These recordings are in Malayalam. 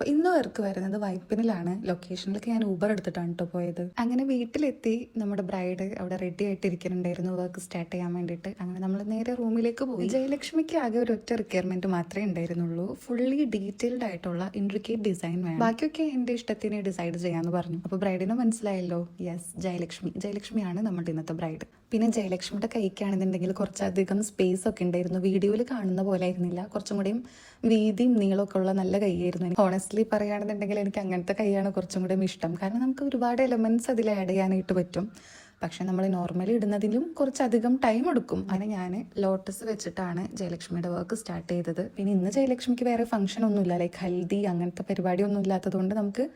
അപ്പോൾ ഇന്ന് വർക്ക് വരുന്നത് വൈപ്പിനിലാണ്. ലൊക്കേഷനിലേക്ക് ഞാൻ ഊബർ എടുത്തിട്ടാണ് കേട്ടോ പോയത്. അങ്ങനെ വീട്ടിലെത്തി നമ്മുടെ ബ്രൈഡ് അവിടെ റെഡി ആയിട്ടിരിക്കുന്നുണ്ടായിരുന്നു വർക്ക് സ്റ്റാർട്ട് ചെയ്യാൻ വേണ്ടിയിട്ട്. അങ്ങനെ നമ്മൾ നേരെ റൂമിലേക്ക് പോയി. ജയലക്ഷ്മിക്ക് ആകെ ഒരു ഒറ്റ റിക്വയർമെന്റ് മാത്രമേ ഉണ്ടായിരുന്നുള്ളൂ, ഫുള്ളി ഡീറ്റെയിൽഡ് ആയിട്ടുള്ള ഇൻട്രിക്കേറ്റ് ഡിസൈൻ വേണം. ബാക്കിയൊക്കെ എന്റെ ഇഷ്ടത്തിന് ഡിസൈഡ് ചെയ്യാന്ന് പറഞ്ഞു. അപ്പോൾ ബ്രൈഡിന് മനസ്സിലായല്ലോ, യെസ് ജയലക്ഷ്മിയാണ് നമ്മുടെ ഇന്നത്തെ ബ്രൈഡ്. പിന്നെ ജയലക്ഷ്മിയുടെ കൈക്കാണെന്നുണ്ടെങ്കിൽ കുറച്ചധികം സ്പേസ് ഒക്കെ ഉണ്ടായിരുന്നു. വീഡിയോയിൽ കാണുന്ന പോലെ ആയിരുന്നില്ല, കുറച്ചും കൂടിയും വീതിയും നീളമൊക്കെ ഉള്ള നല്ല കൈയായിരുന്നു. ഹോണസ്റ്റ്ലി പറയുകയാണെന്നുണ്ടെങ്കിൽ എനിക്ക് അങ്ങനത്തെ കൈയാണ് കുറച്ചും കൂടിയും ഇഷ്ടം. കാരണം നമുക്ക് ഒരുപാട് എലമെന്റ്സ് അതിൽ ആഡ് ചെയ്യാനായിട്ട് പറ്റും. പക്ഷെ നമ്മൾ നോർമലി ഇടുന്നതിലും കുറച്ചധികം ടൈം എടുക്കും. അങ്ങനെ ഞാൻ ലോട്ടസ് വെച്ചിട്ടാണ് ജയലക്ഷ്മിയുടെ വർക്ക് സ്റ്റാർട്ട് ചെയ്തത്. പിന്നെ ഇന്ന് ജയലക്ഷ്മിക്ക് വേറെ ഫംഗ്ഷൻ ഒന്നുമില്ല, ലൈക്ക് ഹൽദി അങ്ങനത്തെ പരിപാടിയൊന്നും ഇല്ലാത്തതുകൊണ്ട് നമുക്ക്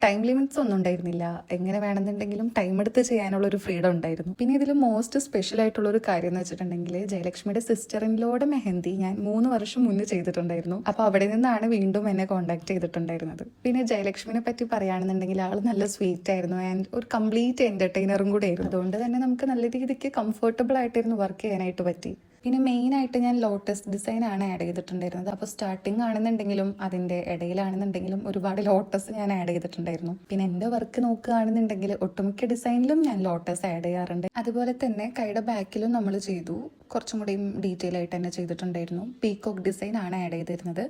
ടൈം ലിമിറ്റ്സ് ഒന്നും ഉണ്ടായിരുന്നില്ല. എങ്ങനെ വേണമെന്നുണ്ടെങ്കിലും ടൈം എടുത്ത് ചെയ്യാനുള്ള ഒരു ഫ്രീഡം ഉണ്ടായിരുന്നു. പിന്നെ ഇതിൽ മോസ്റ്റ് സ്പെഷ്യൽ ആയിട്ടുള്ള ഒരു കാര്യം എന്ന് വെച്ചിട്ടുണ്ടെങ്കിൽ ജയലക്ഷ്മിയുടെ സിസ്റ്ററിൻലോടെ മെഹന്തി ഞാൻ 3 വർഷം മുന്നേ ചെയ്തിട്ടുണ്ടായിരുന്നു. അപ്പോൾ അവിടെ നിന്നാണ് വീണ്ടും എന്നെ കോൺടാക്ട് ചെയ്തിട്ടുണ്ടായിരുന്നത്. പിന്നെ ജയലക്ഷ്മിനെ പറ്റി പറയുകയാണെന്നുണ്ടെങ്കിൽ ആൾ നല്ല സ്വീറ്റ് ആയിരുന്നു ആൻഡ് ഒരു കംപ്ലീറ്റ് എന്റർടൈനറും കൂടെ ആയിരുന്നു. അതുകൊണ്ട് തന്നെ നമുക്ക് നല്ല രീതിക്ക് കംഫർട്ടബിൾ ആയിട്ടിരുന്ന് വർക്ക് ചെയ്യാനായിട്ട് പറ്റി. പിന്നെ മെയിനായിട്ട് ഞാൻ ലോട്ടസ് ഡിസൈൻ ആണ് ആഡ് ചെയ്തിട്ടുണ്ടായിരുന്നത്. അപ്പോൾ സ്റ്റാർട്ടിങ് ആണെന്നുണ്ടെങ്കിലും അതിൻ്റെ ഇടയിലാണെന്നുണ്ടെങ്കിലും ഒരുപാട് ലോട്ടസ് ഞാൻ ആഡ് ചെയ്തിട്ടുണ്ടായിരുന്നു. പിന്നെ എൻ്റെ വർക്ക് നോക്കുകയാണെന്നുണ്ടെങ്കിൽ ഒട്ടുമിക്ക ഡിസൈനിലും ഞാൻ ലോട്ടസ് ആഡ് ചെയ്യാറുണ്ട്. അതുപോലെ തന്നെ കൈയുടെ ബാക്കിലും നമ്മൾ ചെയ്തു, കുറച്ചും കൂടിയും ഡീറ്റെയിൽ ആയിട്ട് തന്നെ ചെയ്തിട്ടുണ്ടായിരുന്നു. പീക്കോക്ക് ഡിസൈൻ ആണ് ആഡ് ചെയ്തിരുന്നത്.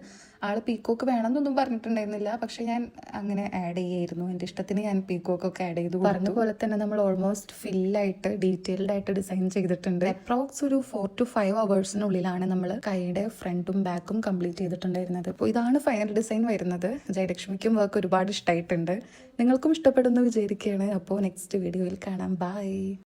ആൾ പീക്കോക്ക് വേണമെന്നൊന്നും പറഞ്ഞിട്ടുണ്ടായിരുന്നില്ല, പക്ഷെ ഞാൻ അങ്ങനെ ആഡ് ചെയ്യായിരുന്നു. എൻ്റെ ഇഷ്ടത്തിന് ഞാൻ പീക്കോക്കൊക്കെ ആഡ് ചെയ്തു. പറഞ്ഞ പോലെ തന്നെ നമ്മൾ ഓൾമോസ്റ്റ് ഫില്ലായിട്ട് ഡീറ്റെയിൽഡ് ആയിട്ട് ഡിസൈൻ ചെയ്തിട്ടുണ്ട്. അപ്രോക്സ് ഒരു 4 to 5 hours നമ്മൾ കൈയുടെ ഫ്രണ്ടും ബാക്കും കംപ്ലീറ്റ് ചെയ്തിട്ടുണ്ടായിരുന്നത്. അപ്പോൾ ഇതാണ് ഫൈനൽ ഡിസൈൻ വരുന്നത്. ജയലക്ഷ്മിക്കും വർക്ക് ഒരുപാട് ഇഷ്ടമായിട്ടുണ്ട്. നിങ്ങൾക്കും ഇഷ്ടപ്പെടുന്നു വിചാരിക്കുകയാണ്. അപ്പോൾ നെക്സ്റ്റ് വീഡിയോയിൽ കാണാം. ബൈ.